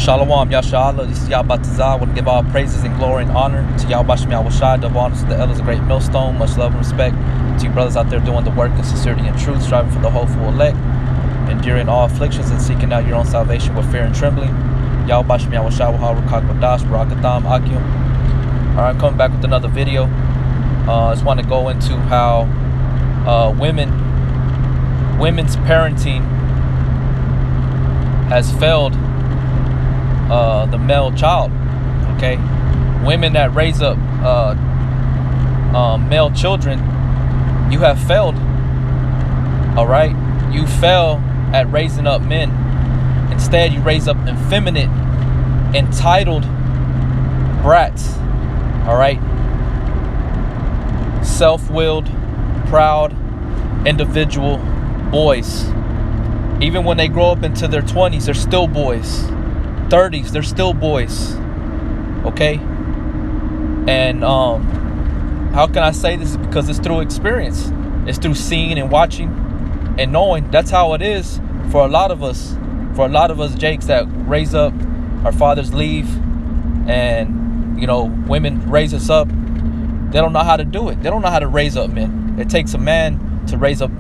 Shalom, Yashala. This is Yabatazah. I want to give all praises and glory and honor to Yahweh Shai, double honors to the elders of Great Millstone. Much love and respect to you brothers out there doing the work in sincerity and truth, striving for the hopeful elect, enduring all afflictions and seeking out your own salvation with fear and trembling. Yahweh Shai, Rakakwadash, Barakatham, Akim. Alright, I'm coming back with another video. I just want to go into how women's parenting has failed the male child. Okay, women that raise up male children, you have failed. All right, you fail at raising up men. Instead, you raise up effeminate, entitled brats. All right, self-willed, proud, individual boys. Even when they grow up into their 20s, they're still boys. 30s, they're still boys. Okay? And how can I say this? Because it's through experience. It's through seeing and watching and knowing. That's how it is for a lot of us. For a lot of us Jakes that raise up, our fathers leave, and women raise us up. They don't know how to do it. They don't know how to raise up men. It takes a man to raise up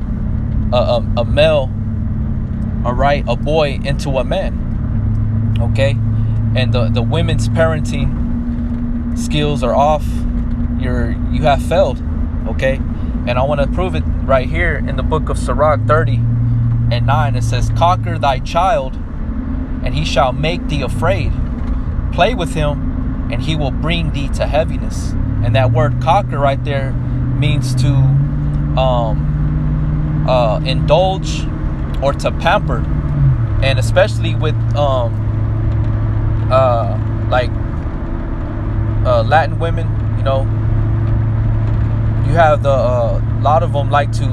a male, all right, a boy into a man. Okay, and the women's parenting skills are off. You have failed. Okay, and I want to prove it right here in the book of Sirach 30:9. It says, "Conquer thy child, and he shall make thee afraid. Play with him, and he will bring thee to heaviness." And that word "conquer" right there means to indulge or to pamper, and especially with Latin women, you have a lot of them like to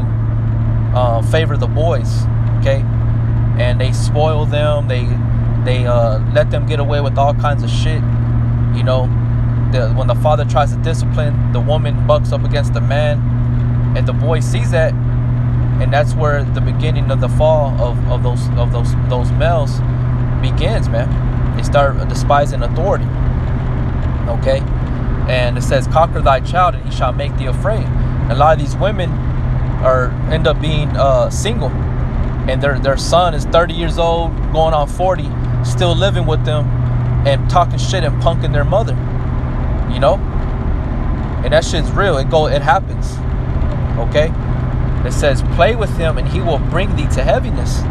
favor the boys, okay, and they spoil them. They let them get away with all kinds of shit. When the father tries to discipline, the woman bucks up against the man, and the boy sees that, and that's where the beginning of the fall of those males begins, man. They start despising authority. Okay, and it says, "Conquer thy child, and he shall make thee afraid." And a lot of these women end up being single, and their son is 30 years old, going on 40, still living with them, and talking shit and punking their mother. And that shit's real. It happens. Okay, it says, "Play with him, and he will bring thee to heaviness."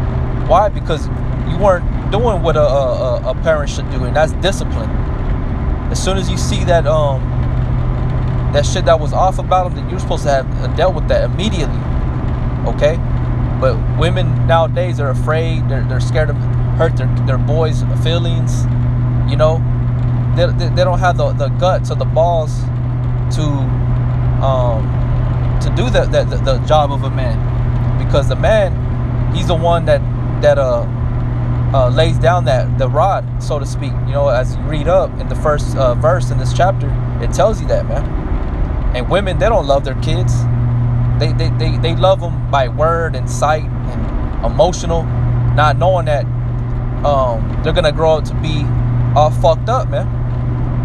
Why? Because you weren't doing what a parent should do, and that's discipline. As soon as you see that that shit that was off about them, then you're supposed to have dealt with that immediately. Okay, but women nowadays are afraid. They're scared to hurt their boys' feelings. They don't have the guts or the balls to do the job of a man, because the man, he's the one that lays down the rod, so to speak. As you read up in the first verse in this chapter, it tells you that, man. And women, they don't love their kids. They love them by word and sight and emotional, not knowing that they're gonna grow up to be all fucked up, man.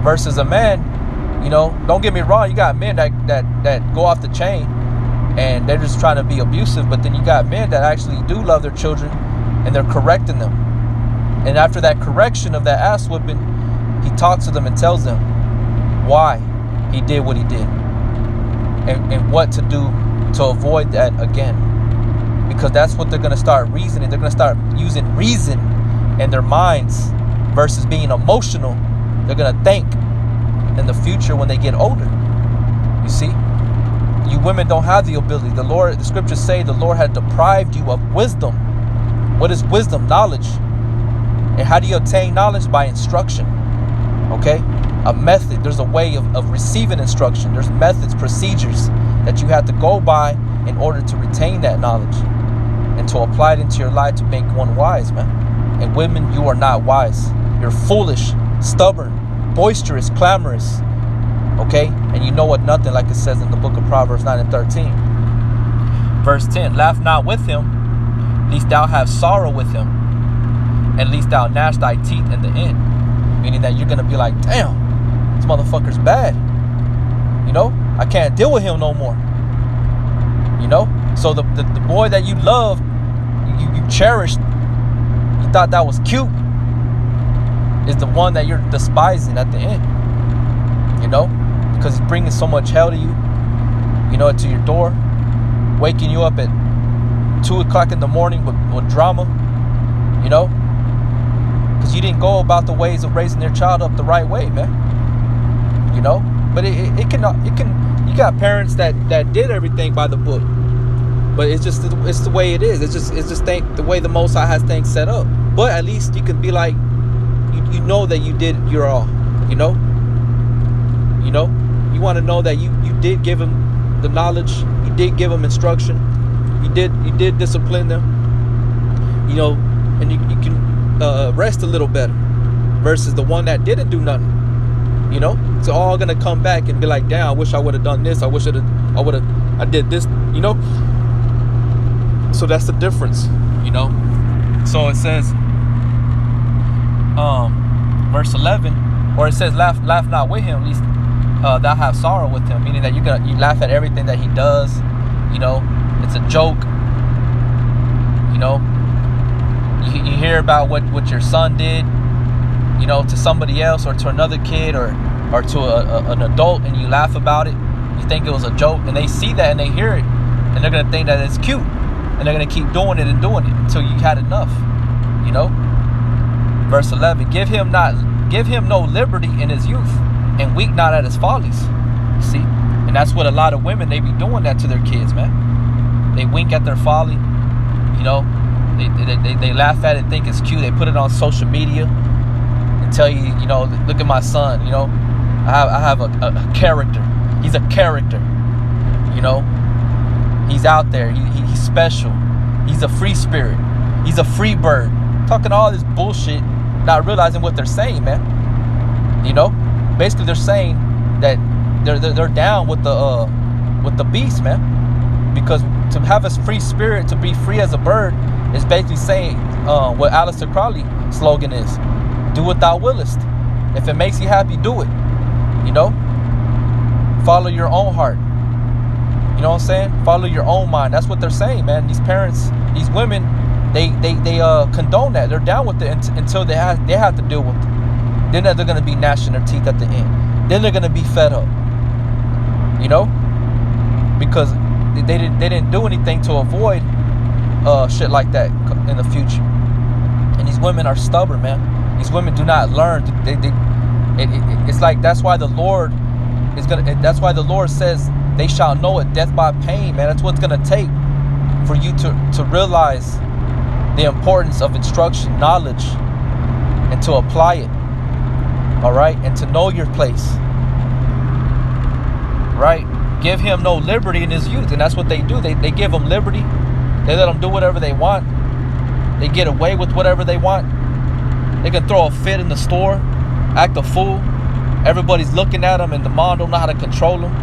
Versus a man, don't get me wrong, you got men that go off the chain and they're just trying to be abusive, but then you got men that actually do love their children and they're correcting them. And after that correction of that ass whipping, he talks to them and tells them why he did what he did, and what to do to avoid that again. Because that's what they're going to start reasoning. They're going to start using reason in their minds versus being emotional. They're going to think in the future when they get older. You see, you women don't have the ability. The scriptures say the Lord had deprived you of wisdom. What is wisdom? Knowledge. And how do you obtain knowledge? By instruction. Okay, a method. There's a way of receiving instruction. There's methods, procedures that you have to go by in order to retain that knowledge and to apply it into your life to make one wise, man. And women, you are not wise. You're foolish, stubborn, boisterous, clamorous. Okay, and you know what? Nothing, like it says in the book of Proverbs 9:13. Verse 10, "Laugh not with him, lest thou have sorrow with him, at least thou gnash thy teeth in the end. Meaning that you're going to be like, damn, this motherfucker's bad. You know, I can't deal with him no more. You know, so the boy that you loved, you cherished, you thought that was cute, is the one that you're despising at the end. You know, because he's bringing so much hell to you, you know, to your door, waking you up at 2 o'clock in the morning with drama, you know, because you didn't go about the ways of raising their child up the right way, man. You know, but it can. You got parents that did everything by the book, but it's the way it is. It's just the way the Most High has things set up. But at least you can be like, you know that you did your all. You know, you want to know that you did give them the knowledge. You did give them instruction. You did discipline them. You know, and you can rest a little better versus the one that didn't do nothing. You know, it's all gonna come back and be like, damn, I wish I would have done this. I did this. You know, so that's the difference. You know, so it says, verse 11, or it says, laugh not with him, least thou have sorrow with him. Meaning that you laugh at everything that he does. You know, it's a joke. You know, you hear about what your son did, you know, to somebody else or to another kid or to an adult, and you laugh about it. You think it was a joke, and they see that and they hear it, and they're gonna think that it's cute, and they're gonna keep doing it until you had enough. You know, verse 11: give him no liberty in his youth, and weep not at his follies. You see, and that's what a lot of women, they be doing that to their kids, man. They wink at their folly. You know, they laugh at it, think it's cute. They put it on social media. Tell you, you know, look at my son, you know, I have a character. He's a character, you know. He's out there. He's special. He's a free spirit. He's a free bird. Talking all this bullshit, not realizing what they're saying, man. You know, basically they're saying that they're down with the beast, man. Because to have a free spirit, to be free as a bird, is basically saying what Aleister Crowley slogan is. Do what thou willest. If it makes you happy, do it. You know? Follow your own heart. You know what I'm saying? Follow your own mind. That's what they're saying, man. These parents, these women, they condone that. They're down with it until they have to deal with it. Then they're going to be gnashing their teeth at the end. Then they're going to be fed up. You know? Because they didn't do anything to avoid shit like that in the future. And these women are stubborn, man. These women do not learn. It's like that's why the Lord is gonna. That's why the Lord says they shall know it, death by pain, man. That's what it's gonna take for you to realize the importance of instruction, knowledge, and to apply it. All right, and to know your place. Right? Give him no liberty in his youth, and that's what they do. They give him liberty. They let him do whatever they want. They get away with whatever they want. They can throw a fit in the store, act a fool. Everybody's looking at them, and the mom don't know how to control them.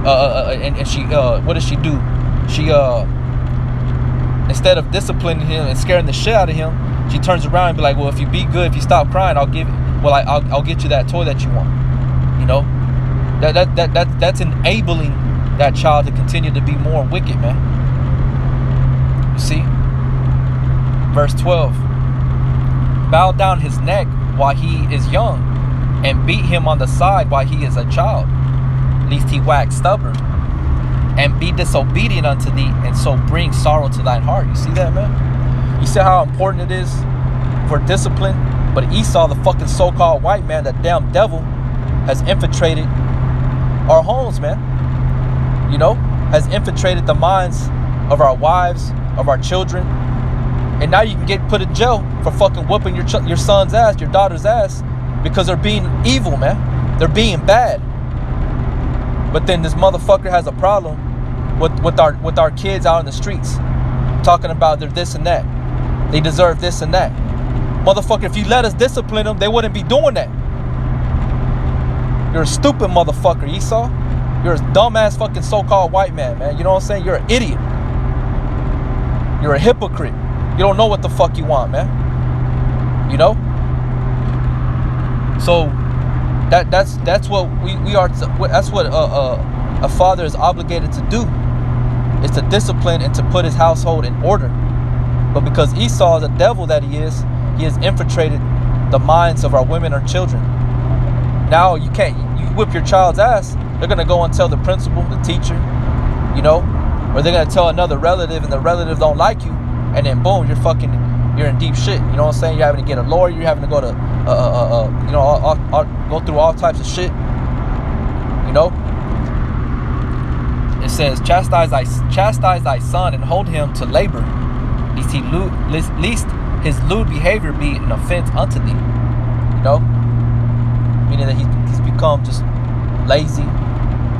And she, what does she do? She, instead of disciplining him and scaring the shit out of him, she turns around and be like, "Well, if you be good, if you stop crying, I'll give it. Well, I'll get you that toy that you want." You know, that's enabling that child to continue to be more wicked, man. You see, verse 12. Bow down his neck while he is young, and beat him on the side while he is a child, lest he wax stubborn, and be disobedient unto thee, and so bring sorrow to thine heart. You see that, man? You see how important it is for discipline? But Esau, the fucking so-called white man, that damn devil, has infiltrated our homes, man. You know, has infiltrated the minds of our wives, of our children. And now you can get put in jail for fucking whooping your son's ass, your daughter's ass, because they're being evil, man. They're being bad. But then this motherfucker has a problem with our kids out in the streets, talking about they're this and that. They deserve this and that. Motherfucker, if you let us discipline them, they wouldn't be doing that. You're a stupid motherfucker, Esau. You're a dumbass fucking so-called white man, man. You know what I'm saying? You're an idiot. You're a hypocrite. You don't know what the fuck you want, man. You know? So that's what we are. That's what a father is obligated to do, is to discipline and to put his household in order. But because Esau is a devil that he has infiltrated the minds of our women or children. Now you whip your child's ass, they're gonna go and tell the principal, the teacher, you know, or they're gonna tell another relative, and the relative don't like you, and then boom, you're in deep shit. You know what I'm saying? You're having to get a lawyer. You're having to go to go through all types of shit. You know. It says, chastise thy son and hold him to labor, lest his lewd behavior be an offense unto thee. You know, meaning that he's become just lazy,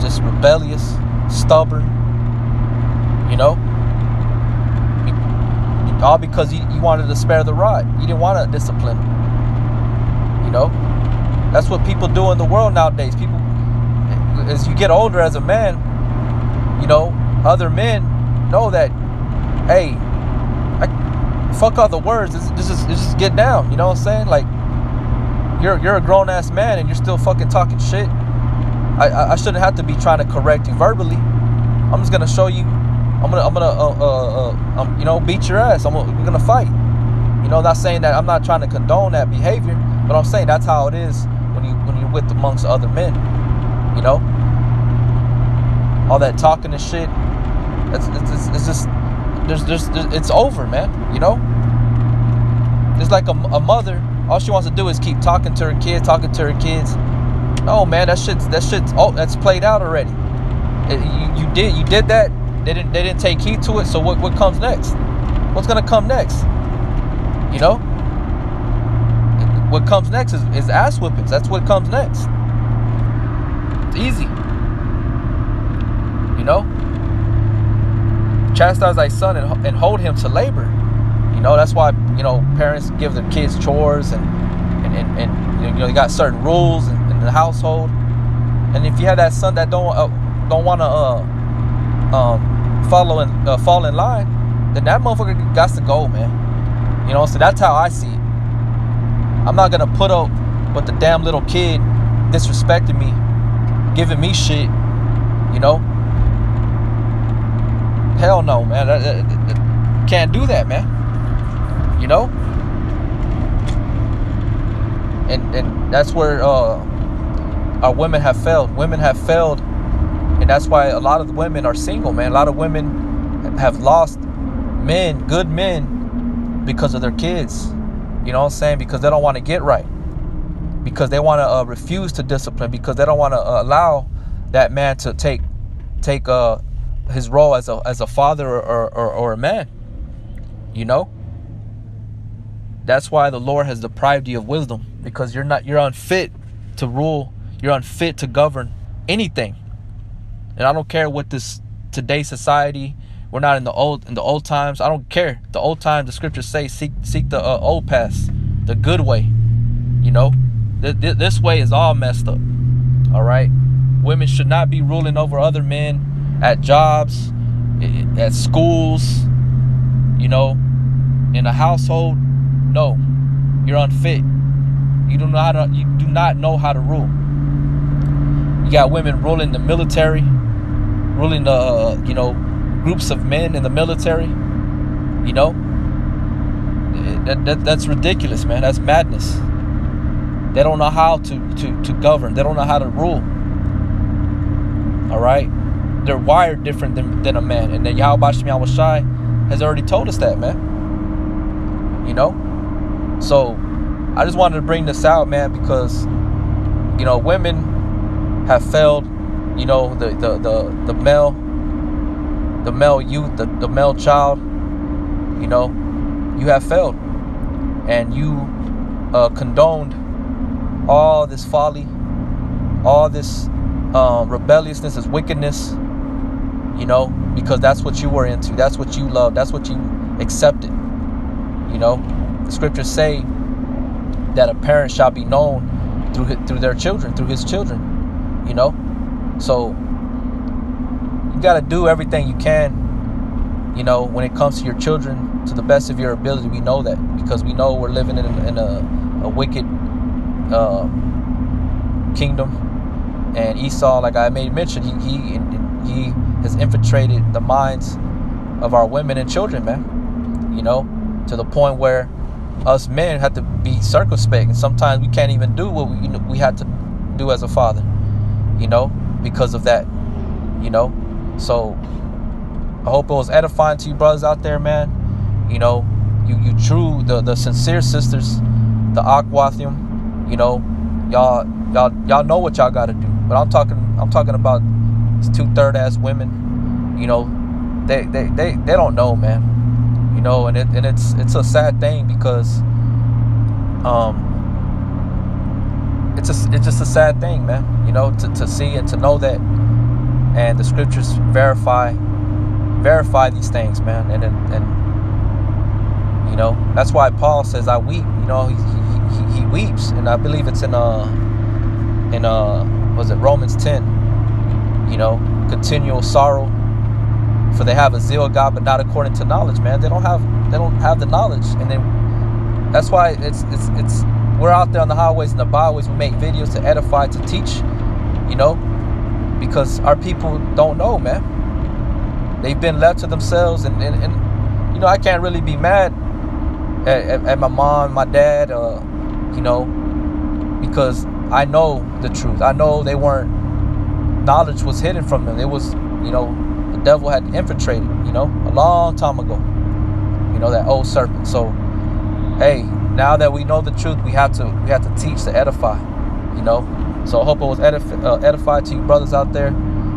just rebellious, stubborn. You know, all because you wanted to spare the rod. You didn't want to discipline him. You know, that's what people do in the world nowadays. People, as you get older as a man, you know, other men know that, hey, fuck all the words. This is just get down. You know what I'm saying? Like, you're a grown ass man and you're still fucking talking shit. I shouldn't have to be trying to correct you verbally. I'm just gonna show you. I'm gonna you know, beat your ass. We're gonna fight. You know, not saying that I'm not trying to condone that behavior, but I'm saying that's how it is when you're with amongst other men. You know, all that talking and shit. It's just it's over, man. You know, it's like a mother. All she wants to do is keep talking to her kids. No, man, that shit's that's played out already. You did that. They didn't take heed to it. So what comes next? What's gonna come next? You know, what comes next is ass whippings. That's what comes next. It's easy. You know, chastise thy son and hold him to labor. You know, that's why, you know, parents give their kids chores and you know, you got certain rules in the household. And if you have that son that don't want to fall in line, then that motherfucker got to go, man. You know, so that's how I see it. I'm not gonna put up with the damn little kid disrespecting me, giving me shit. You know, hell no, man. Can't do that, man. You know, and that's where our women have failed. Women have failed. And that's why a lot of the women are single, man. A lot of women have lost men, good men, because of their kids. You know what I'm saying? Because they don't want to get right. Because they want to refuse to discipline. Because they don't want to allow that man to take his role as a father or a man. You know? That's why the Lord has deprived you of wisdom. Because you're unfit to rule. You're unfit to govern anything. And I don't care what today's society. We're not in the old times. I don't care. The old times, the scriptures say, seek the old paths, the good way. You know, this way is all messed up. All right, women should not be ruling over other men at jobs, at schools. You know, in a household. No, you're unfit. You do not know how to rule. You got women ruling the military, ruling the you know, groups of men in the military. You know, that's ridiculous, man. That's madness. They don't know how to govern. They don't know how to rule. All right, they're wired different than a man, and then Yahweh Shai Shai has already told us that, man. You know, so I just wanted to bring this out, man, because, you know, women have failed. You know, the male youth, the male child. You know, you have failed, and you condoned all this folly, all this rebelliousness, this wickedness. You know, because that's what you were into. That's what you loved. That's what you accepted. You know, the scriptures say that a parent shall be known through their children, through his children. You know, so you got to do everything you can, you know, when it comes to your children, To the best of your ability, we know that, because we know we're living in a wicked kingdom. And Esau, like I made mention, he has infiltrated the minds of our women and children, man. You know, to the point where us men have to be circumspect, and sometimes we can't even do what we had to do as a father, you know, because of that, you know. So I hope it was edifying to you brothers out there, man. You know, you true, the sincere sisters, the Aquathium, you know, y'all know what y'all gotta do. But I'm talking about these 2/3 ass women, you know, they don't know, man. You know, and it's a sad thing, because it's just a sad thing, man, you know, to see and to know that. And the scriptures verify these things, man. And you know, that's why Paul says, I weep. You know, he weeps, and I believe it's in was it Romans 10? You know, continual sorrow, for they have a zeal of God, but not according to knowledge, man. They don't have the knowledge. And then that's why it's we're out there on the highways and the byways. We make videos to edify, to teach, you know, because our people don't know, man. They've been left to themselves, and you know, I can't really be mad at my mom, my dad, you know, because I know the truth. I know they weren't, knowledge was hidden from them. It was, you know, the devil had infiltrated, you know, a long time ago, you know, that old serpent. So, hey, now that we know the truth, we have to teach, to edify, you know. So I hope it was edified to you brothers out there.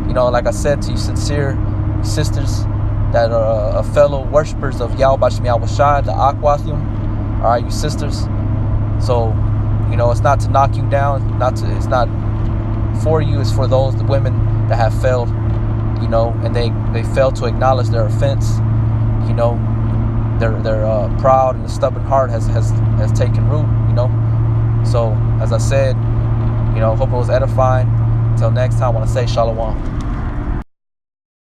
You know, like I said, to you sincere sisters that are fellow worshipers of Yahweh B'Shem Yahweh Shai, the Aquathium. All right, you sisters. So, you know, it's not to knock you down, it's not for you, it's for those, the women that have failed, you know, and they failed to acknowledge their offense. You know, their proud and the stubborn heart has taken root, you know. So, as I said, you know, hope it was edifying. Until next time, I want to say shalom.